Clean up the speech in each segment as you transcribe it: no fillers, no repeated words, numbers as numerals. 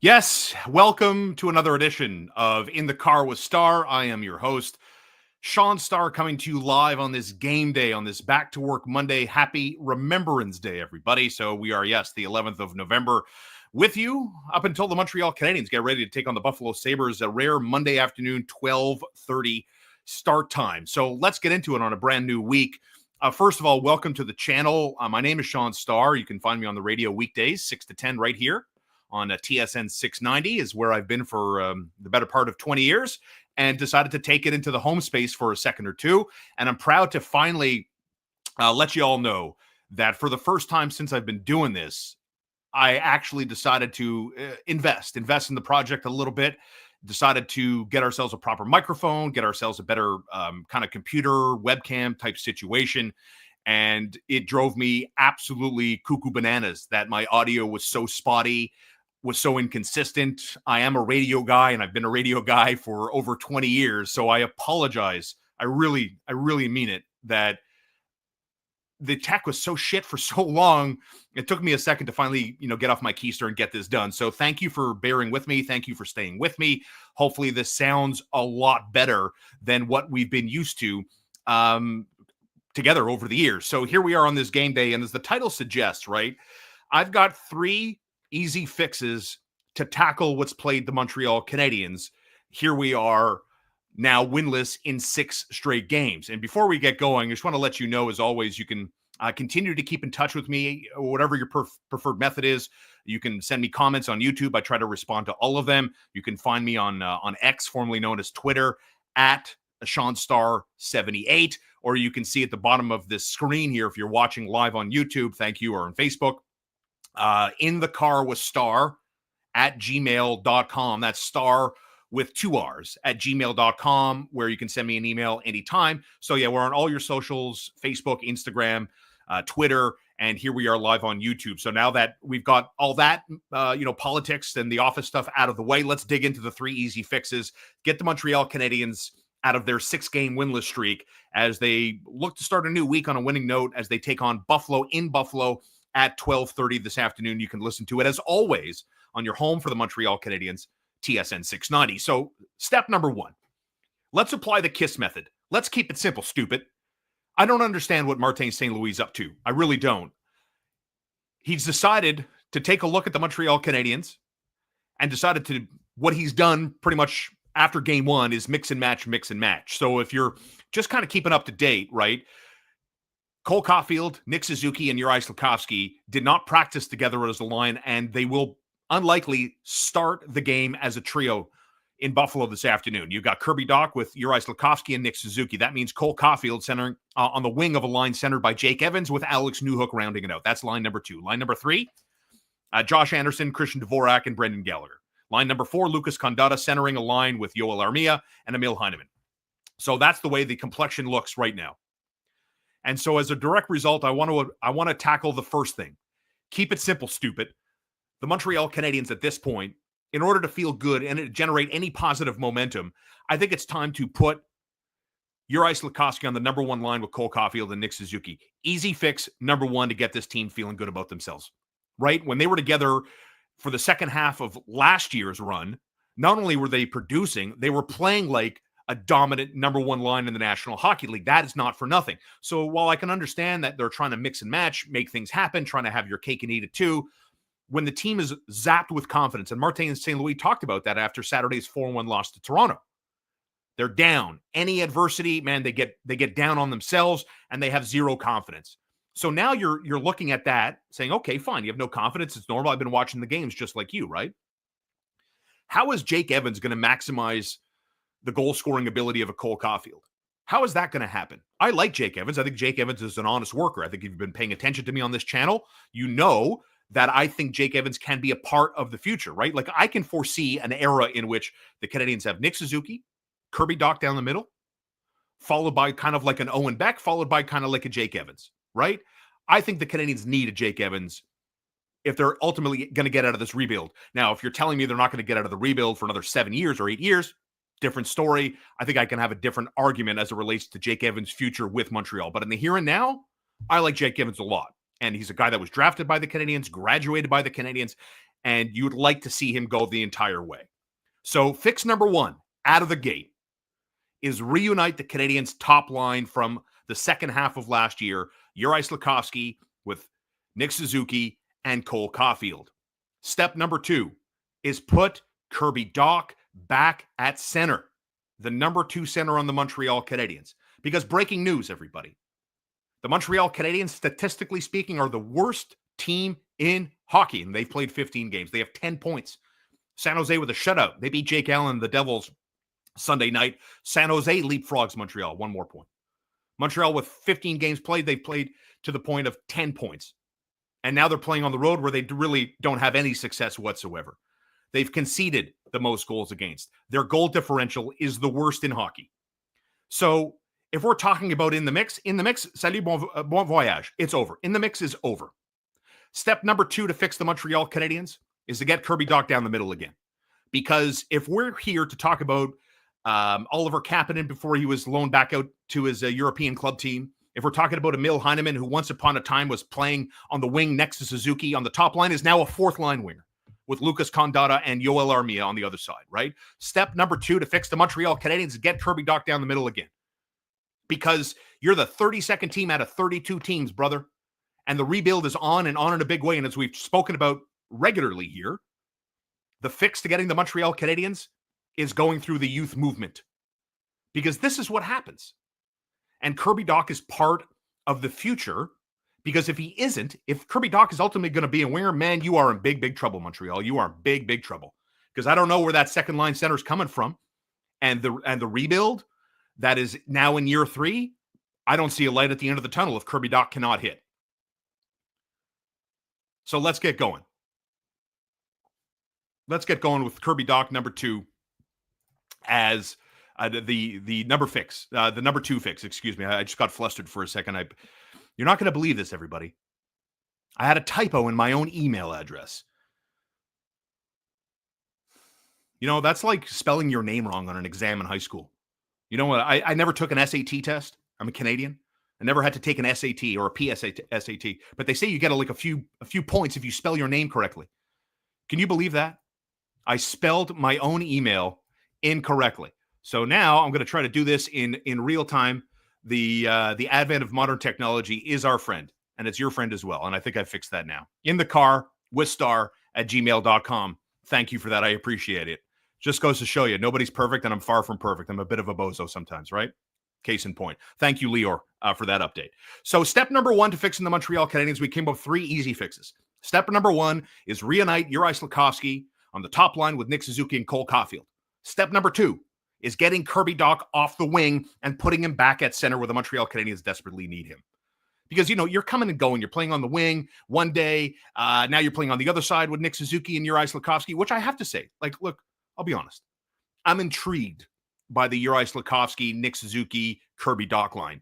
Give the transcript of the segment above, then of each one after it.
Yes, welcome to another edition of In the Car with Star. I am your host, Sean Starr, coming to you live on this game day, on this back to work Monday. Happy Remembrance Day, everybody. So we are, yes, the 11th of November with you up until the Montreal Canadiens get ready to take on the Buffalo Sabres, a rare Monday afternoon, 12:30 start time. So let's get into it on a brand new week. First of all, welcome to the channel. My name is Sean Starr. You can find me on the radio weekdays, 6 to 10 right here on TSN 690 is where I've been for the better part of 20 years and decided to take it into the home space for a second or two. And I'm proud to finally let you all know that for the first time since I've been doing this, I actually decided to invest in the project a little bit, decided to get ourselves a proper microphone, get ourselves a better kind of computer webcam type situation. And it drove me absolutely cuckoo bananas that my audio was so spotty, was so inconsistent. I am a radio guy and I've been a radio guy for over 20 years. So I apologize. I really mean it that the tech was so shit for so long. It took me a second to finally, get off my keister and get this done. So thank you for bearing with me. Thank you for staying with me. Hopefully this sounds a lot better than what we've been used to together over the years. So here we are on this game day. And as the title suggests, right, I've got three easy fixes to tackle what's played the Montreal Canadiens. Here we are now winless in 6 straight games. And before we get going, I just want to let you know, as always, you can continue to keep in touch with me, whatever your preferred method is. You can send me comments on YouTube. I try to respond to all of them. You can find me on X, formerly known as Twitter, at SeanStar78, or you can see at the bottom of this screen here if you're watching live on YouTube, thank you, or on Facebook, In the Car with Star at gmail.com. That's Star with 2 R's at gmail.com, where you can send me an email anytime. So yeah, we're on all your socials, Facebook, Instagram, Twitter, and here we are live on YouTube. So now that we've got all that, politics and the office stuff out of the way, let's dig into the 3 easy fixes. Get the Montreal Canadiens out of their 6-game winless streak as they look to start a new week on a winning note as they take on Buffalo in Buffalo at 12:30 this afternoon. You can listen to it, as always, on your home for the Montreal Canadiens, TSN 690. So step number 1, let's apply the KISS method. Let's keep it simple, stupid. I don't understand what Martin St. Louis is up to. I really don't. He's decided to take a look at the Montreal Canadiens and decided to, what he's done pretty much after game 1 is mix and match. So if you're just kind of keeping up to date, right? Cole Caulfield, Nick Suzuki, and Juraj Slafkovsky did not practice together as a line, and they will unlikely start the game as a trio in Buffalo this afternoon. You've got Kirby Dach with Juraj Slafkovsky and Nick Suzuki. That means Cole Caulfield centering on the wing of a line centered by Jake Evans with Alex Newhook rounding it out. That's line number 2. Line number 3, Josh Anderson, Christian Dvorak, and Brendan Gallagher. Line number 4, Lucas Condotta centering a line with Yoel Armia and Emil Heineman. So that's the way the complexion looks right now. And so as a direct result, I want to tackle the first thing. Keep it simple, stupid. The Montreal Canadiens at this point, in order to feel good and generate any positive momentum, I think it's time to put Juraj Slafkovsky on the number 1 line with Cole Caulfield and Nick Suzuki. Easy fix, number 1, to get this team feeling good about themselves, right? When they were together for the second half of last year's run, not only were they producing, they were playing like a dominant number 1 line in the National Hockey League. That is not for nothing. So while I can understand that they're trying to mix and match, make things happen, trying to have your cake and eat it too, when the team is zapped with confidence, and Martin St. Louis talked about that after Saturday's 4-1 loss to Toronto. They're down. Any adversity, man, they get down on themselves and they have zero confidence. So now you're looking at that saying, okay, fine, you have no confidence. It's normal. I've been watching the games just like you, right? How is Jake Evans going to maximize the goal-scoring ability of a Cole Caulfield? How is that going to happen? I like Jake Evans. I think Jake Evans is an honest worker. I think if you've been paying attention to me on this channel, you know that I think Jake Evans can be a part of the future, right? Like, I can foresee an era in which the Canadiens have Nick Suzuki, Kirby Dach down the middle, followed by kind of like an Owen Beck, followed by kind of like a Jake Evans, right? I think the Canadiens need a Jake Evans if they're ultimately going to get out of this rebuild. Now, if you're telling me they're not going to get out of the rebuild for another 7 years or 8 years, different story. I think I can have a different argument as it relates to Jake Evans' future with Montreal. But in the here and now, I like Jake Evans a lot. And he's a guy that was drafted by the Canadiens, graduated by the Canadiens. and you'd like to see him go the entire way. So fix number one out of the gate is reunite the Canadiens' top line from the second half of last year, Juraj Slafkovsky with Nick Suzuki and Cole Caulfield. Step number two is put Kirby Dach back at center, the number 2 center on the Montreal Canadiens. Because breaking news, everybody, the Montreal Canadiens, statistically speaking, are the worst team in hockey, and they've played 15 games. They have 10 points. San Jose with a shutout. They beat Jake Allen and the Devils Sunday night. San Jose leapfrogs Montreal, 1 more point. Montreal with 15 games played, they've played to the point of 10 points. And now they're playing on the road where they really don't have any success whatsoever. They've conceded the most goals against. Their goal differential is the worst in hockey. So if we're talking about in the mix, salut, bon voyage. It's over. In the mix is over. Step number 2 to fix the Montreal Canadiens is to get Kirby Dach down the middle again. Because if we're here to talk about Oliver Kapanen before he was loaned back out to his European club team, if we're talking about Emil Heineman, who once upon a time was playing on the wing next to Suzuki on the top line, is now a 4th-line winger with Lucas Condotta and Yoel Armia on the other side, right? Step number 2 to fix the Montreal Canadiens is get Kirby Dach down the middle again. Because you're the 32nd team out of 32 teams, brother. And the rebuild is on in a big way. And as we've spoken about regularly here, the fix to getting the Montreal Canadiens is going through the youth movement. Because this is what happens. And Kirby Dach is part of the future, because if he isn't, if Kirby Dach is ultimately going to be a winger, man, you are in big, big trouble, Montreal. You are in big, big trouble. Because I don't know where that second line center is coming from. And the rebuild that is now in year 3, I don't see a light at the end of the tunnel if Kirby Dach cannot hit. So let's get going. Let's get going with Kirby Dach, number 2, as the number 2 fix, excuse me. I just got flustered for a second. You're not going to believe this, everybody. I had a typo in my own email address. You know, that's like spelling your name wrong on an exam in high school. You know what? I never took an SAT test. I'm a Canadian. I never had to take an SAT or a PSAT, but they say you get a few points if you spell your name correctly. Can you believe that? I spelled my own email incorrectly. So now I'm going to try to do this in real time. The advent of modern technology is our friend, and it's your friend as well. And I think I fixed that now. In the car with star@gmail.com. Thank you for that. I appreciate it. Just goes to show you, nobody's perfect, and I'm far from perfect. I'm a bit of a bozo sometimes, right? Case in point. Thank you, Lior, for that update. So step number 1 to fixing the Montreal Canadiens, we came up with 3 easy fixes. Step number 1 is reunite Juraj Slafkovsky on the top line with Nick Suzuki and Cole Caulfield. Step number 2 is getting Kirby Dach off the wing and putting him back at center where the Montreal Canadiens desperately need him. Because, you know, you're coming and going. You're playing on the wing one day. Now you're playing on the other side with Nick Suzuki and Juraj Slafkovsky, which I have to say, look, I'll be honest. I'm intrigued by the Juraj Slafkovsky, Nick Suzuki, Kirby Dach line.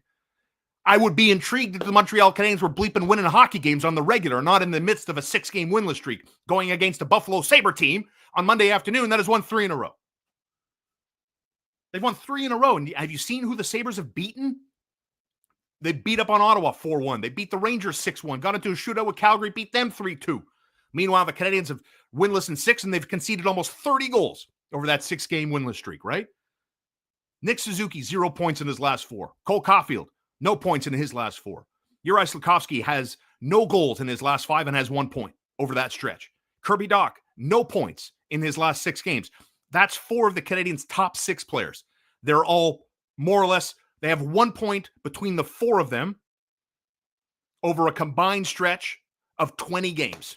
I would be intrigued if the Montreal Canadiens were bleeping winning hockey games on the regular, not in the midst of a 6-game winless streak, going against a Buffalo Sabre team on Monday afternoon that has won 3 in a row. They've won 3 in a row. And have you seen who the Sabres have beaten? They beat up on Ottawa 4-1. They beat the Rangers 6-1. Got into a shootout with Calgary, beat them 3-2. Meanwhile, the Canadiens have winless in 6, and they've conceded almost 30 goals over that 6-game winless streak, right? Nick Suzuki, 0 points in his last 4. Cole Caulfield, no points in his last 4. Juraj Slafkovsky has no goals in his last 5 and has 1 point over that stretch. Kirby Dach, no points in his last 6 games. That's 4 of the Canadiens' top 6 players. They're all more or less, they have 1 point between the 4 of them over a combined stretch of 20 games.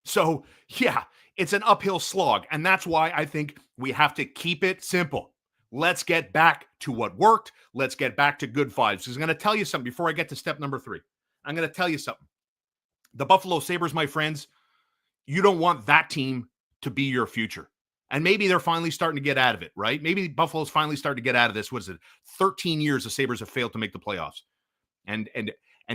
So, yeah, it's an uphill slog. And that's why I think we have to keep it simple. Let's get back to what worked. Let's get back to good vibes. Because I'm going to tell you something before I get to step number 3. I'm going to tell you something. The Buffalo Sabres, my friends, you don't want that team to be your future. And maybe they're finally starting to get out of it, right? Maybe Buffalo's finally starting to get out of this. What is it? 13 years the Sabres have failed to make the playoffs. And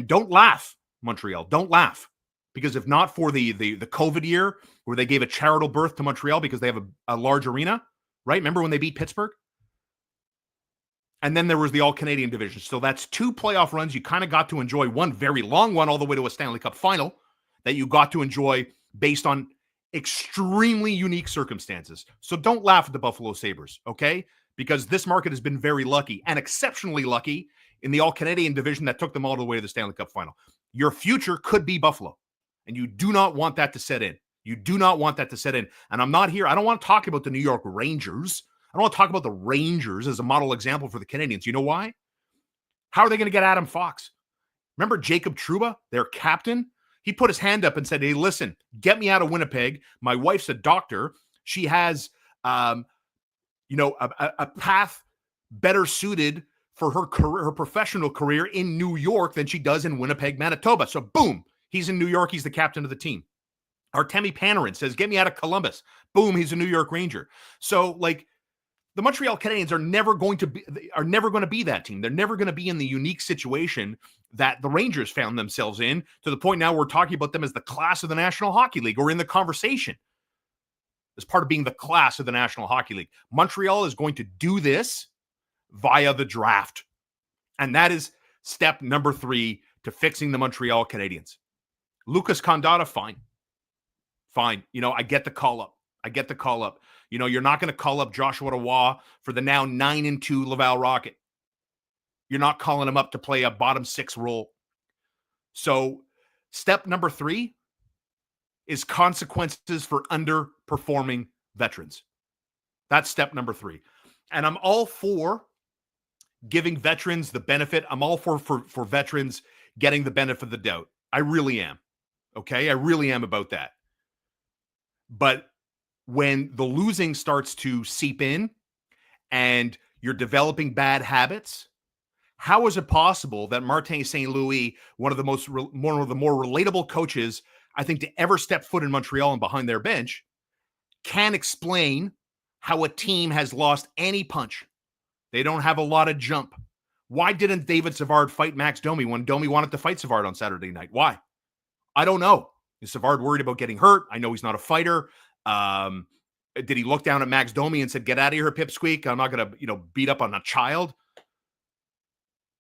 don't laugh, Montreal. Don't laugh. Because if not for the COVID year where they gave a charitable birth to Montreal because they have a large arena, right? Remember when they beat Pittsburgh? And then there was the All-Canadian division. So that's 2 playoff runs. You kind of got to enjoy, one very long one all the way to a Stanley Cup final that you got to enjoy based on Extremely unique circumstances. So don't laugh at the Buffalo Sabres, okay? Because this market has been very lucky and exceptionally lucky in the All-Canadian division that took them all the way to the Stanley Cup final. Your future could be Buffalo, and you do not want that to set in. You do not want that to set in. And I'm not here. I don't want to talk about the New York Rangers. I don't want to talk about the Rangers as a model example for the Canadiens. You know why? How are they going to get Adam Fox? Remember Jacob Trouba, their captain? He put his hand up and said, hey, listen, get me out of Winnipeg. My wife's a doctor. She has, a path better suited for her career, her professional career in New York than she does in Winnipeg, Manitoba. So boom, he's in New York. He's the captain of the team. Artemi Panarin says, get me out of Columbus. Boom, he's a New York Ranger. So like the Montreal Canadiens are never going to be that team. They're never going to be in the unique situation that the Rangers found themselves in, to the point now we're talking about them as the class of the National Hockey League, or in the conversation as part of being the class of the National Hockey League. Montreal is going to do this via the draft. And that is step number 3 to fixing the Montreal Canadiens. Lucas Condotta, fine. I get the call up. You're not going to call up Joshua Roy for the now 9-2 Laval Rocket. You're not calling him up to play a bottom 6 role. So step number 3 is consequences for underperforming veterans. That's step number 3. And I'm all for giving veterans the benefit. I'm all for veterans getting the benefit of the doubt. I really am. Okay? I really am about that. But when the losing starts to seep in and you're developing bad habits, how is it possible that Martin St. Louis, one of the more relatable coaches, I think, to ever step foot in Montreal and behind their bench, can explain how a team has lost any punch? They don't have a lot of jump. Why didn't David Savard fight Max Domi when Domi wanted to fight Savard on Saturday night? Why? I don't know. Is Savard worried about getting hurt? I know he's not a fighter. Did he look down at Max Domi and said, get out of here, pipsqueak? I'm not going to, beat up on a child.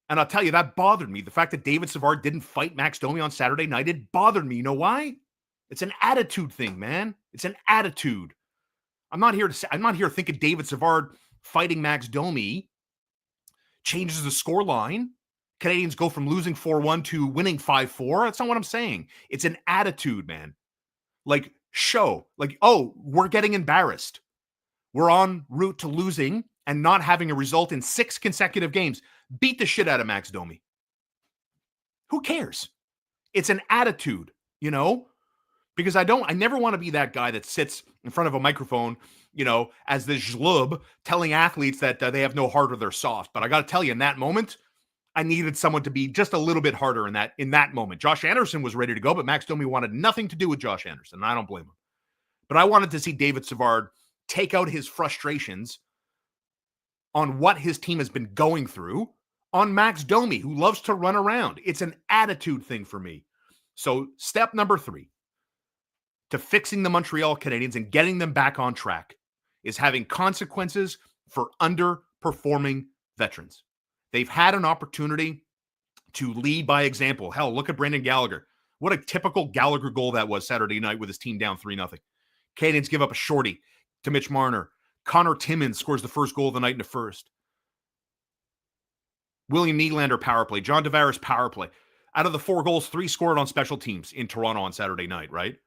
And I'll tell you, that bothered me. The fact that David Savard didn't fight Max Domi on Saturday night, it bothered me. You know why? It's an attitude thing, man. It's an attitude. I'm not here thinking David Savard fighting Max Domi changes the score line. Canadians go from losing 4-1 to winning 5-4. That's not what I'm saying. It's an attitude, man. Like, we're getting embarrassed. We're en route to losing and not having a result in 6 consecutive games. Beat the shit out of Max Domi. Who cares? It's an attitude, because I never want to be that guy that sits in front of a microphone, as the schlub telling athletes that they have no heart or they're soft. But I got to tell you, in that moment, I needed someone to be just a little bit harder in that moment. Josh Anderson was ready to go, but Max Domi wanted nothing to do with Josh Anderson, and I don't blame him. But I wanted to see David Savard take out his frustrations on what his team has been going through on Max Domi, who loves to run around. It's an attitude thing for me. So step number 3 to fixing the Montreal Canadiens and getting them back on track is having consequences for underperforming veterans. They've had an opportunity to lead by example. Hell, look at Brendan Gallagher. What a typical Gallagher goal that was Saturday night with his team down 3-0. Canadiens give up a shorty to Mitch Marner. Connor Timmins scores the first goal of the night in the first. William Nylander power play. John Tavares power play. Out of the 4 goals, 3 scored on special teams in Toronto on Saturday night, right?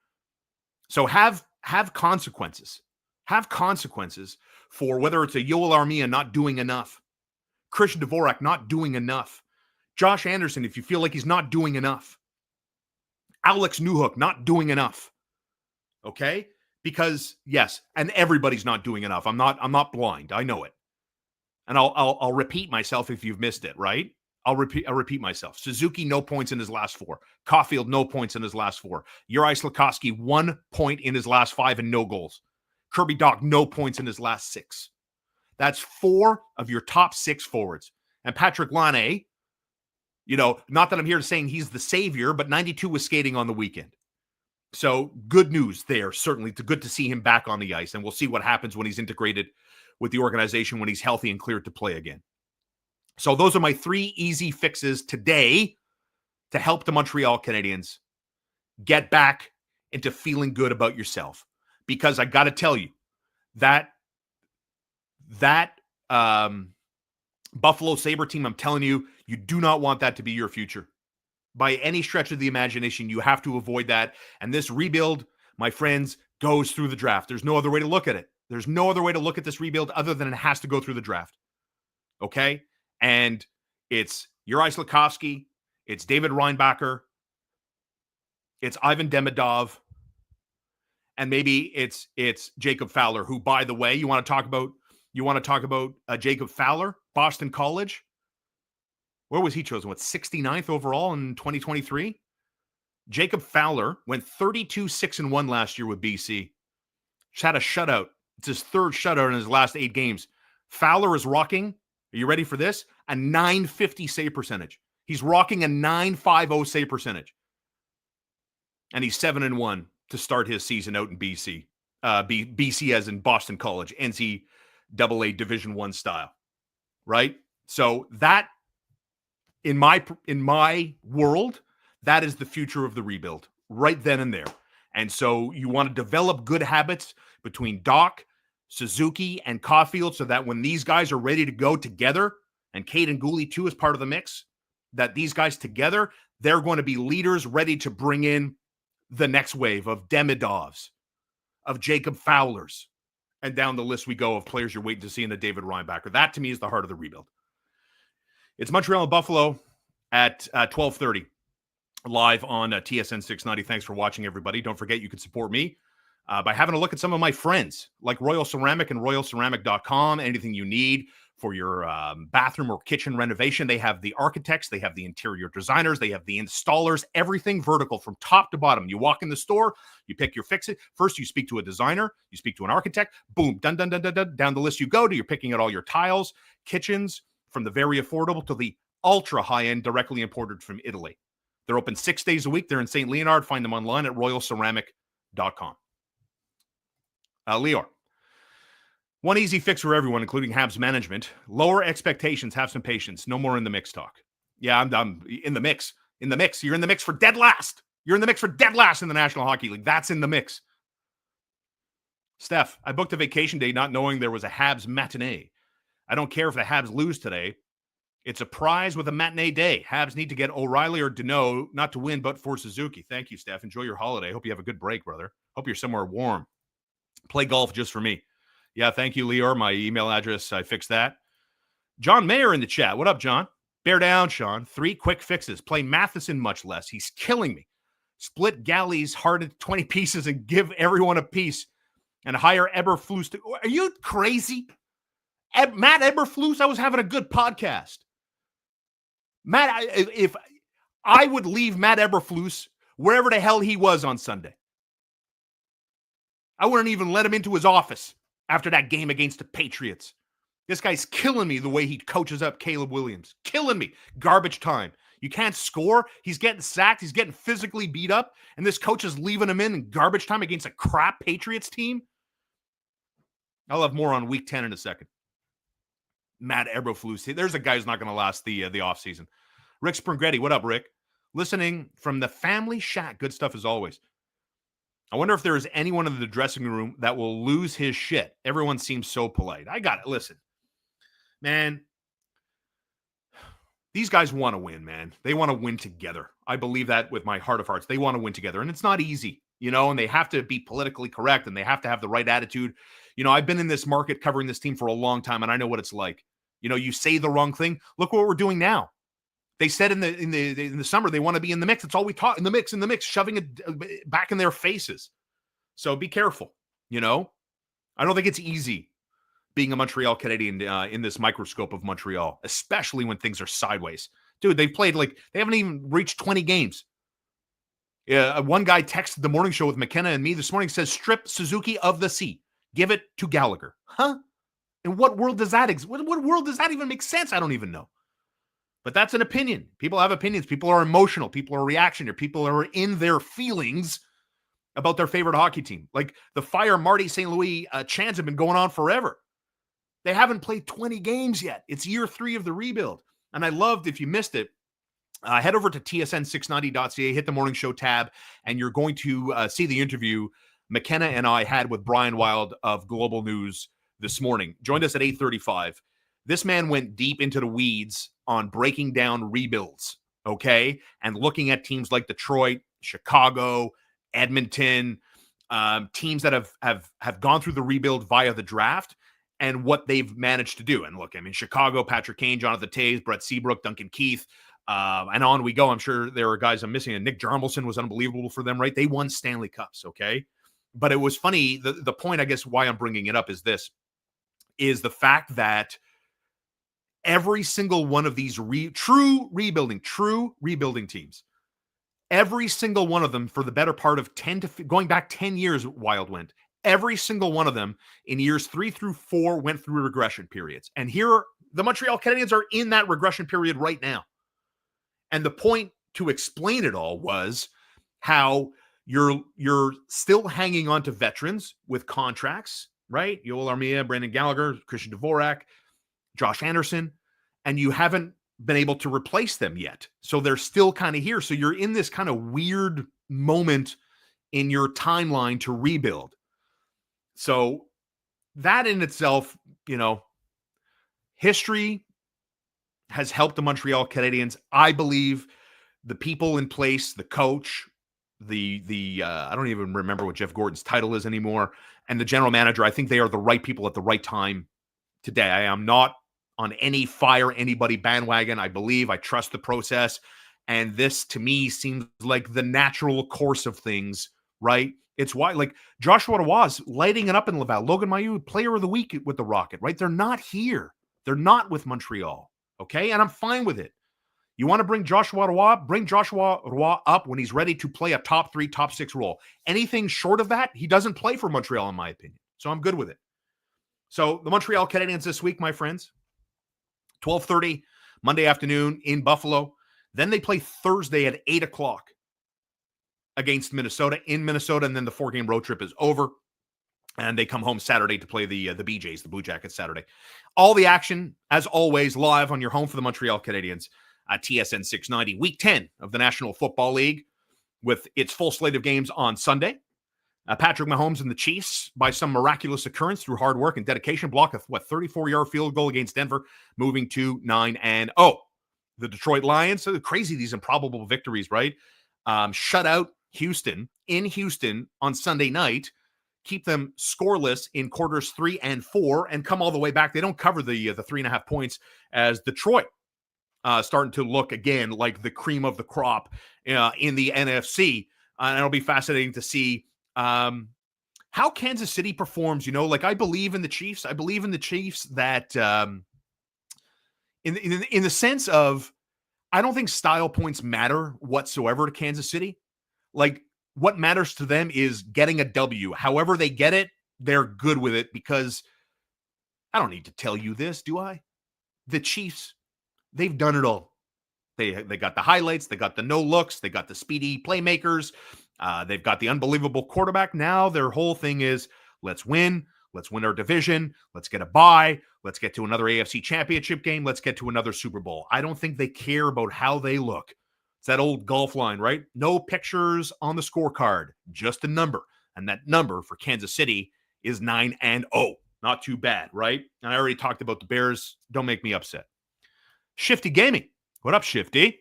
So have consequences. Have consequences for whether it's a Yoel Armia not doing enough, Christian Dvorak not doing enough, Josh Anderson if you feel like he's not doing enough, Alex Newhook not doing enough. Okay? Because yes, and everybody's not doing enough. I'm not blind. I know it. And I'll repeat myself if you've missed it, right? I'll repeat myself. Suzuki, no points in his last 4. Caulfield, no points in his last 4. Juraj Slafkovsky, 1 point in his last 5 and no goals. Kirby Dach, no points in his last 6. That's 4 of your top 6 forwards. And Patrick Laine, not that I'm here saying he's the savior, but 92 was skating on the weekend. So good news there, certainly. It's good to see him back on the ice, and we'll see what happens when he's integrated with the organization, when he's healthy and cleared to play again. So those are my 3 easy fixes today to help the Montreal Canadiens get back into feeling good about yourself. because I got to tell you that Buffalo Sabre team, I'm telling you, you do not want that to be your future. By any stretch of the imagination, you have to avoid that. And this rebuild, my friends, goes through the draft. There's no other way to look at it. There's no other way to look at this rebuild other than it has to go through the draft. Okay? And it's Juraj Slafkovsky, it's David Reinbacher, it's Ivan Demidov, and maybe it's Jacob Fowler, who, by the way, you want to talk about Jacob Fowler, Boston College? Where was he chosen? 69th overall in 2023? Jacob Fowler went 32-6-1 last year with BC. Just had a shutout. It's his third shutout in his last 8 games. Fowler is rocking, are you ready for this? A .950 save percentage. He's rocking a .950 save percentage. And he's 7-1 to start his season out in BC. BC as in Boston College, NCAA Division I style. Right? So that, in my world, that is the future of the rebuild right then and there. And so you want to develop good habits between Doc, Suzuki, and Caulfield so that when these guys are ready to go together, and Caden Gooley too is part of the mix, that these guys together, they're going to be leaders ready to bring in the next wave of Demidovs, of Jacob Fowlers, and down the list we go of players you're waiting to see in the David Reinbacher. That, to me, is the heart of the rebuild. It's Montreal and Buffalo at 12:30 live on TSN 690. Thanks for watching, everybody. Don't forget you can support me by having a look at some of my friends like Royal Ceramic and royalceramic.com. Anything you need for your bathroom or kitchen renovation. They have the architects, they have the interior designers, they have the installers, everything vertical from top to bottom. You walk in the store, you pick your fix it. First, you speak to a designer, you speak to an architect, boom, dun, dun, dun, dun, dun. Down the list you go to, you're picking out all your tiles, kitchens, from the very affordable to the ultra high-end directly imported from Italy. They're open 6 days a week. They're in St. Leonard. Find them online at royalceramic.com. Lior. One easy fix for everyone, including Habs management. Lower expectations. Have some patience. No more in the mix talk. Yeah, I'm in the mix. In the mix. You're in the mix for dead last. You're in the mix for dead last in the National Hockey League. That's in the mix. Steph, I booked a vacation day not knowing there was a Habs matinee. I don't care if the Habs lose today. It's a prize with a matinee day. Habs need to get O'Reilly or Deneau, not to win, but for Suzuki. Thank you, Steph. Enjoy your holiday. Hope you have a good break, brother. Hope you're somewhere warm. Play golf just for me. Yeah, thank you, Lior. My email address, I fixed that. John Mayer in the chat. What up, John? Bear down, Sean. 3 quick fixes. Play Matheson much less. He's killing me. Split Galley's heart into 20 pieces and give everyone a piece. And hire Eberflus. Are you crazy? Matt Eberflus, I was having a good podcast. Matt, if I would leave Matt Eberflus wherever the hell he was on Sunday. I wouldn't even let him into his office after that game against the Patriots. This guy's killing me the way he coaches up Caleb Williams. Killing me. Garbage time. You can't score. He's getting sacked. He's getting physically beat up. And this coach is leaving him in garbage time against a crap Patriots team. I'll have more on week 10 in a second. Matt Eberflus. There's a guy who's not going to last the offseason. Rick Sprangretti. What up, Rick? Listening from the family shack. Good stuff as always. I wonder if there is anyone in the dressing room that will lose his shit. Everyone seems so polite. I got it. Listen, man, these guys want to win, man. They want to win together. I believe that with my heart of hearts. They want to win together, and it's not easy, and they have to be politically correct, and they have to have the right attitude. I've been in this market covering this team for a long time, and I know what it's like. You say the wrong thing. Look what we're doing now. They said in the summer they want to be in the mix. It's all we talk in the mix, shoving it back in their faces. So be careful. I don't think it's easy being a Montreal Canadien in this microscope of Montreal, especially when things are sideways. Dude, they've played they haven't even reached 20 games. One guy texted the morning show with McKenna and me this morning, says, strip Suzuki of the C. Give it to Gallagher. Huh? In what world does that exist? What world does that even make sense? I don't even know. But that's an opinion. People have opinions. People are emotional. People are reactionary. People are in their feelings about their favorite hockey team. Like the Fire Marty St. Louis chants have been going on forever. They haven't played 20 games yet. It's year 3 of the rebuild. And I loved, if you missed it, head over to tsn690.ca, hit the morning show tab, and you're going to see the interview McKenna and I had with Brian Wild of Global News this morning. Joined us at 8:35. This man went deep into the weeds on breaking down rebuilds, okay? And looking at teams like Detroit, Chicago, Edmonton, teams that have gone through the rebuild via the draft and what they've managed to do. And look, I mean, Chicago, Patrick Kane, Jonathan Toews, Brett Seabrook, Duncan Keith, and on we go. I'm sure there are guys I'm missing. And Nick Jarmelson was unbelievable for them, right? They won Stanley Cups, okay? But it was funny. The point, I guess, why I'm bringing it up is this, is the fact that every single one of these true rebuilding teams, every single one of them for the better part of going back 10 years, Wild went. Every single one of them in years 3 through 4 went through regression periods. And here, the Montreal Canadiens are in that regression period right now. And the point to explain it all was how you're still hanging on to veterans with contracts, right? Yoel Armia, Brendan Gallagher, Christian Dvorak, Josh Anderson, and you haven't been able to replace them yet. So they're still kind of here. So you're in this kind of weird moment in your timeline to rebuild. So that in itself, history has helped the Montreal Canadiens. I believe the people in place, the coach, I don't even remember what Jeff Gordon's title is anymore, and the general manager, I think they are the right people at the right time today. I am not on any fire anybody bandwagon. I trust the process. And this to me seems like the natural course of things, right? It's why, like, Joshua Roy's lighting it up in Laval. Logan Mailloux, player of the week with the Rocket, right? They're not here. They're not with Montreal, okay? And I'm fine with it. You want to bring Joshua Roy up when he's ready to play a top 3, top 6 role. Anything short of that, he doesn't play for Montreal, in my opinion. So I'm good with it. So the Montreal Canadiens this week, my friends, 12:30 Monday afternoon in Buffalo. Then they play Thursday at 8 o'clock against Minnesota in Minnesota, and then the 4-game road trip is over. And they come home Saturday to play the BJs, the Blue Jackets, Saturday. All the action, as always, live on your home for the Montreal Canadiens at TSN 690. Week 10 of the National Football League with its full slate of games on Sunday. Patrick Mahomes and the Chiefs, by some miraculous occurrence through hard work and dedication, block a 34-yard field goal against Denver, moving to 9-0. The Detroit Lions, so crazy, these improbable victories, right? Shut out Houston in Houston on Sunday night, keep them scoreless in quarters 3 and 4, and come all the way back. They don't cover the 3.5 points as Detroit starting to look again like the cream of the crop in the NFC. And it'll be fascinating to see how Kansas City performs. I believe in the Chiefs. I believe in the Chiefs that in the sense of, I don't think style points matter whatsoever to Kansas City. Like, what matters to them is getting a W. However they get it, they're good with it, because I don't need to tell you this, do I? The Chiefs, they've done it all. They got the highlights, they got the no looks, they got the speedy playmakers, they've got the unbelievable quarterback. Now their whole thing is, let's win our division, let's get a bye, let's get to another AFC championship game, let's get to another Super Bowl. I don't think they care about how they look. It's that old golf line, right? No pictures on the scorecard, just a number. And that number for Kansas City is 9-0. Not too bad, right? And I already talked about the Bears. Don't make me upset. Shifty Gaming. What up, Shifty?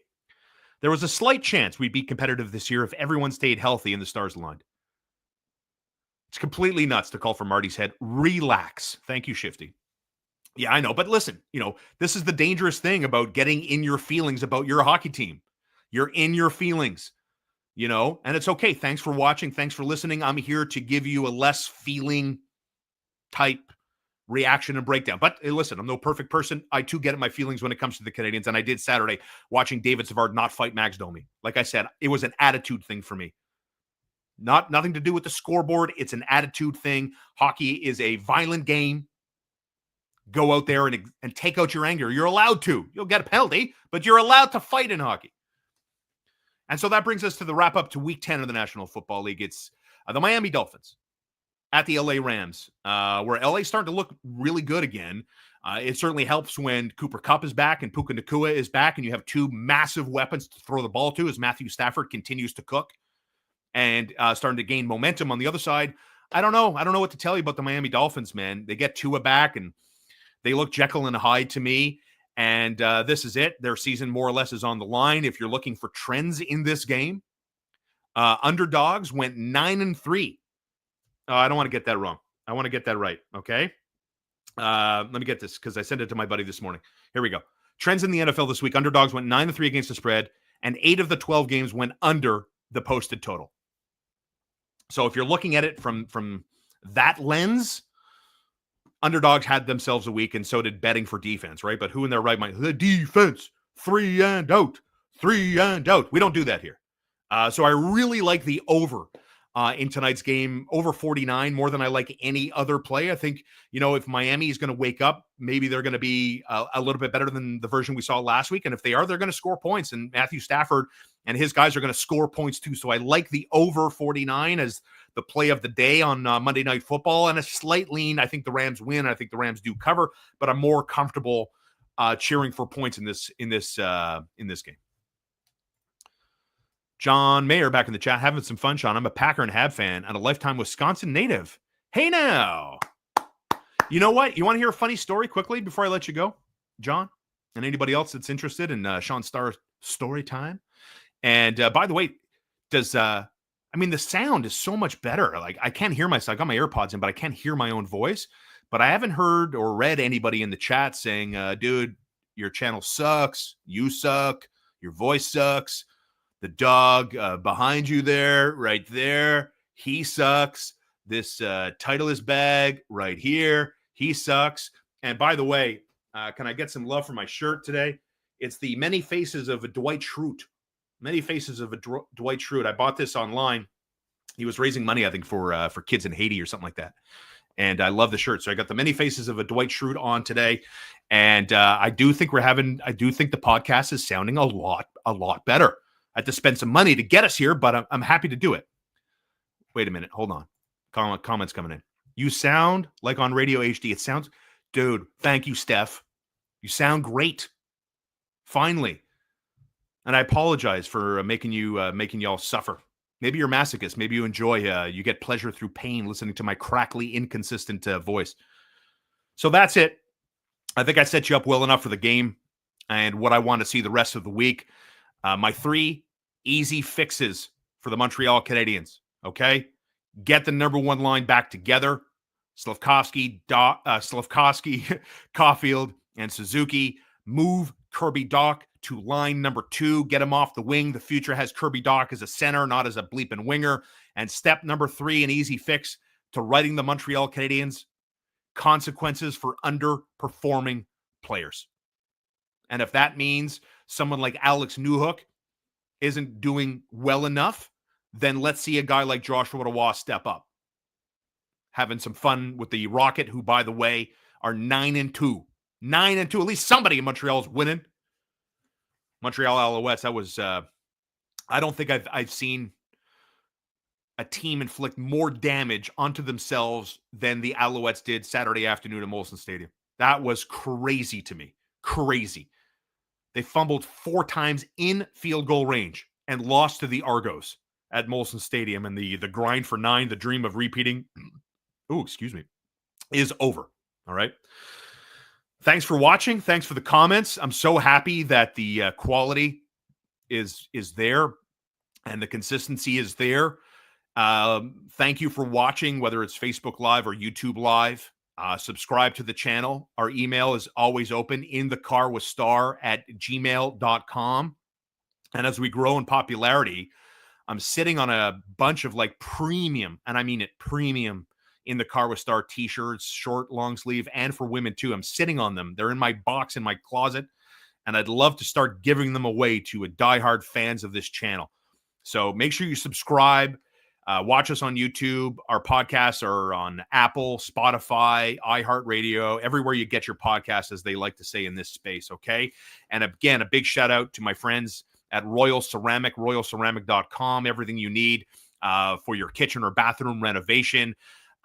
There was a slight chance we'd be competitive this year if everyone stayed healthy and the stars aligned. It's completely nuts to call for Marty's head. Relax. Thank you, Shifty. Yeah, I know. But listen, this is the dangerous thing about getting in your feelings about your hockey team. You're in your feelings, and it's okay. Thanks for watching. Thanks for listening. I'm here to give you a less feeling type reaction and breakdown. But hey, listen, I'm no perfect person. I too get in my feelings when it comes to the Canadiens. And I did Saturday watching David Savard not fight Max Domi. Like I said, it was an attitude thing for me. Nothing to do with the scoreboard. It's an attitude thing. Hockey is a violent game. Go out there and take out your anger. You're allowed to. You'll get a penalty, but you're allowed to fight in hockey. And so that brings us to the wrap up to week 10 of the National Football League. It's the Miami Dolphins at the LA Rams, where LA starting to look really good again. It certainly helps when Cooper Kupp is back and Puka Nacua is back, and you have two massive weapons to throw the ball to as Matthew Stafford continues to cook. and starting to gain momentum on the other side. I don't know. I don't know what to tell you about the Miami Dolphins, man. They get Tua back, and they look Jekyll and Hyde to me. And this is it. Their season more or less is on the line. If you're looking for trends in this game, underdogs went 9-3. I don't want to get that wrong. I want to get that right. Okay. Let me get this because I sent it to my buddy this morning. Here we go. Trends in the NFL this week. Underdogs went 9-3 against the spread, and 8 of the 12 games went under the posted total. So if you're looking at it from that lens, underdogs had themselves a week, and so did betting for defense, right? But who in their right mind? The defense, 3 and out. We don't do that here. So I really like the over in tonight's game, over 49, more than I like any other play. I think, if Miami is going to wake up, maybe they're going to be a little bit better than the version we saw last week. And if they are, they're going to score points. And Matthew Stafford and his guys are going to score points too. So I like the over 49 as the play of the day on Monday Night Football, and a slight lean. I think the Rams win. I think the Rams do cover, but I'm more comfortable cheering for points in this game. John Mayer back in the chat, having some fun, Sean. I'm a Packer and Hab fan and a lifetime Wisconsin native. Hey now. You know what? You want to hear a funny story quickly before I let you go, John? And anybody else that's interested in Sean Starr's story time? And by the way, the sound is so much better. Like, I can't hear myself. I got my AirPods in, but I can't hear my own voice. But I haven't heard or read anybody in the chat saying, dude, your channel sucks. You suck. Your voice sucks. The dog behind you there, right there, he sucks. This Titleist bag right here, he sucks. And by the way, can I get some love for my shirt today? It's the Many Faces of a Dwight Schrute. Many Faces of a Dwight Schrute. I bought this online. He was raising money, I think, for kids in Haiti or something like that. And I love the shirt. So I got the Many Faces of a Dwight Schrute on today. And I do think the podcast is sounding a lot better. I had to spend some money to get us here, but I'm happy to do it. Wait a minute. Hold on. Comments coming in. You sound like on Radio HD. It sounds, dude, thank you, Steph. You sound great. Finally. And I apologize for making y'all suffer. Maybe you're masochist. Maybe you enjoy, you get pleasure through pain listening to my crackly, inconsistent voice. So that's it. I think I set you up well enough for the game and what I want to see the rest of the week. My 3 easy fixes for the Montreal Canadiens, okay? Get the number 1 line back together. Slavkovsky, Caulfield, and Suzuki. Move Kirby Dach to line number 2. Get him off the wing. The future has Kirby Dach as a center, not as a bleeping winger. And step number 3, an easy fix to writing the Montreal Canadiens, consequences for underperforming players. And if that means someone like Alex Newhook isn't doing well enough, then let's see a guy like Joshua Roy step up. Having some fun with the Rocket, who, by the way, are 9-2. 9-2. At least somebody in Montreal is winning. Montreal Alouettes, that was, I don't think I've seen a team inflict more damage onto themselves than the Alouettes did Saturday afternoon at Molson Stadium. That was crazy to me. Crazy. They fumbled 4 times in field goal range and lost to the Argos at Molson Stadium. And the grind for 9, the dream of repeating, is over. All right. Thanks for watching. Thanks for the comments. I'm so happy that the quality is there and the consistency is there. Thank you for watching, whether it's Facebook Live or YouTube Live. Subscribe to the channel. Our email is always open, inthecarwithstar@gmail.com. And as we grow in popularity, I'm sitting on a bunch of premium, and I mean it, premium In the Car with Star t-shirts, short, long sleeve, and for women too. I'm sitting on them. They're in my box in my closet, and I'd love to start giving them away to diehard fans of this channel. So make sure you subscribe. Watch us on YouTube. Our podcasts are on Apple, Spotify, iHeartRadio, everywhere you get your podcasts, as they like to say in this space, okay? And again, a big shout out to my friends at Royal Ceramic, royalceramic.com, everything you need for your kitchen or bathroom renovation.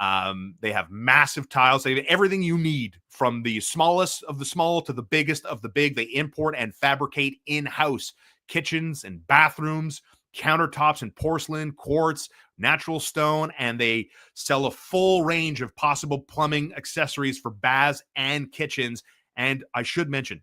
They have massive tiles. They have everything you need, from the smallest of the small to the biggest of the big. They import and fabricate in-house kitchens and bathrooms countertops and porcelain, quartz, natural stone, and they sell a full range of possible plumbing accessories for baths and kitchens. And I should mention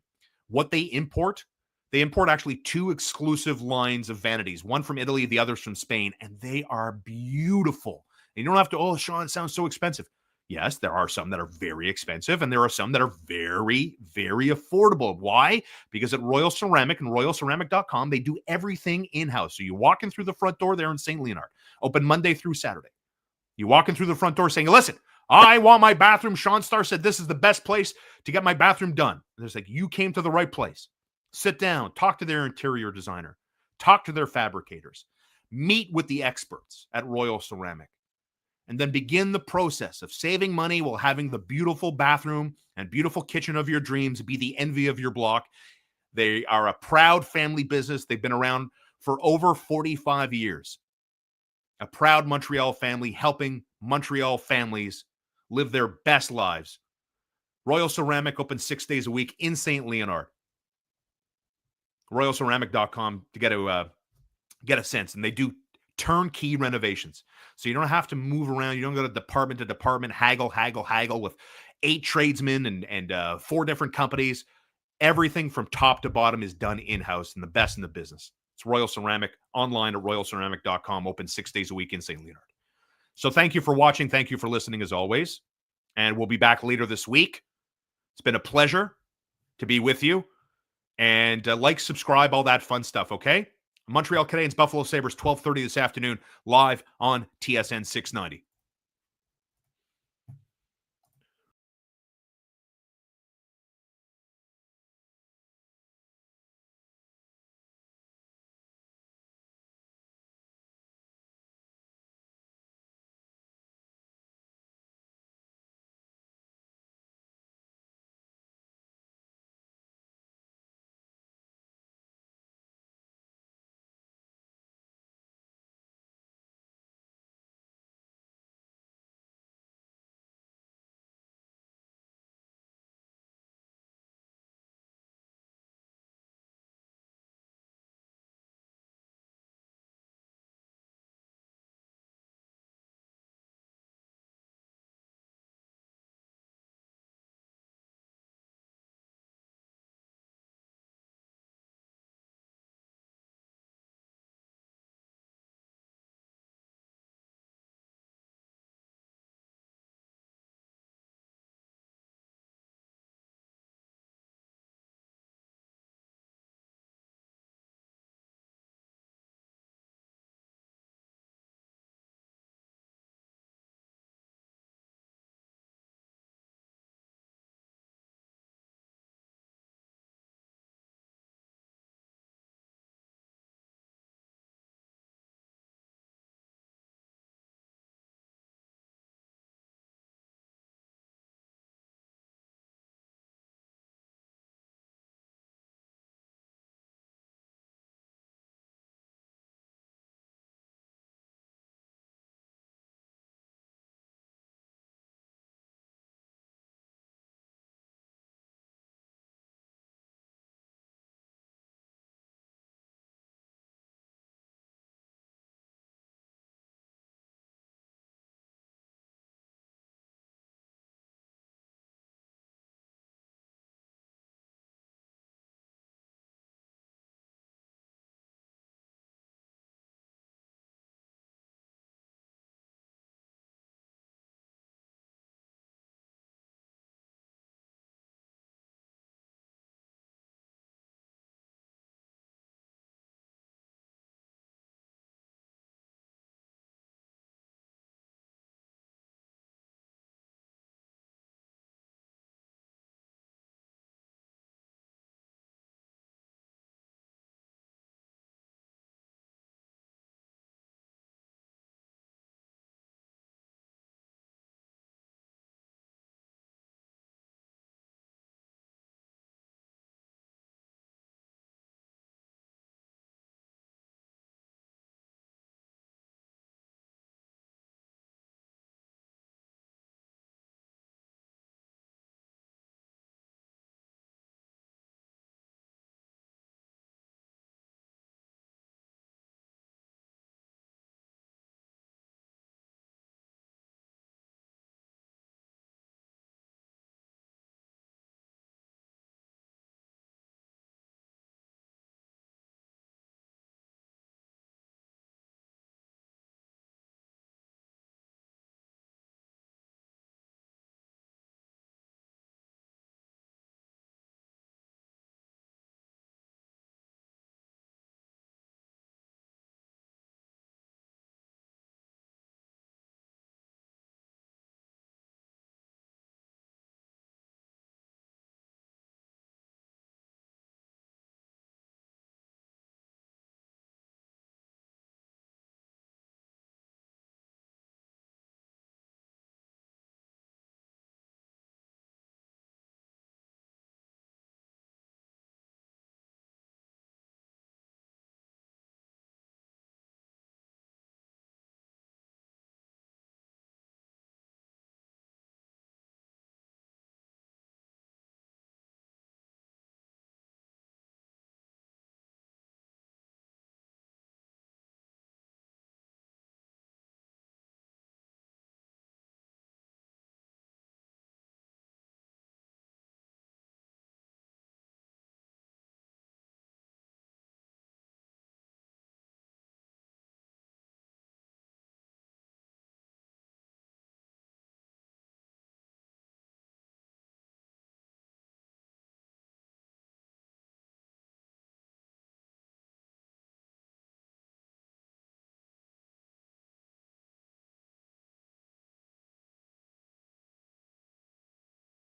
what they import. They import actually 2 exclusive lines of vanities, one from Italy, the other's from Spain, and they are beautiful. And you don't have to, oh, Sean, it sounds so expensive. Yes, there are some that are very expensive, and there are some that are very, very affordable. Why? Because at Royal Ceramic and royalceramic.com, they do everything in-house. So you walk in through the front door there in St. Leonard, open Monday through Saturday. You walk in through the front door saying, listen, I want my bathroom. Sean Starr said this is the best place to get my bathroom done. And it's like, you came to the right place. Sit down, talk to their interior designer, talk to their fabricators, meet with the experts at Royal Ceramic, and then begin the process of saving money while having the beautiful bathroom and beautiful kitchen of your dreams be the envy of your block. They are a proud family business. They've been around for over 45 years. A proud Montreal family helping Montreal families live their best lives. Royal Ceramic open 6 days a week in St. Leonard. RoyalCeramic.com to get a sense. And they do turnkey renovations. So you don't have to move around. You don't go to department to department, haggle with 8 tradesmen and 4 different companies. Everything from top to bottom is done in-house and the best in the business. It's Royal Ceramic, online at RoyalCeramic.com, open 6 days a week in St. Leonard. So thank you for watching. Thank you for listening as always. And we'll be back later this week. It's been a pleasure to be with you. And like, subscribe, all that fun stuff, okay? Montreal Canadiens, Buffalo Sabres, 12:30 this afternoon, live on TSN 690.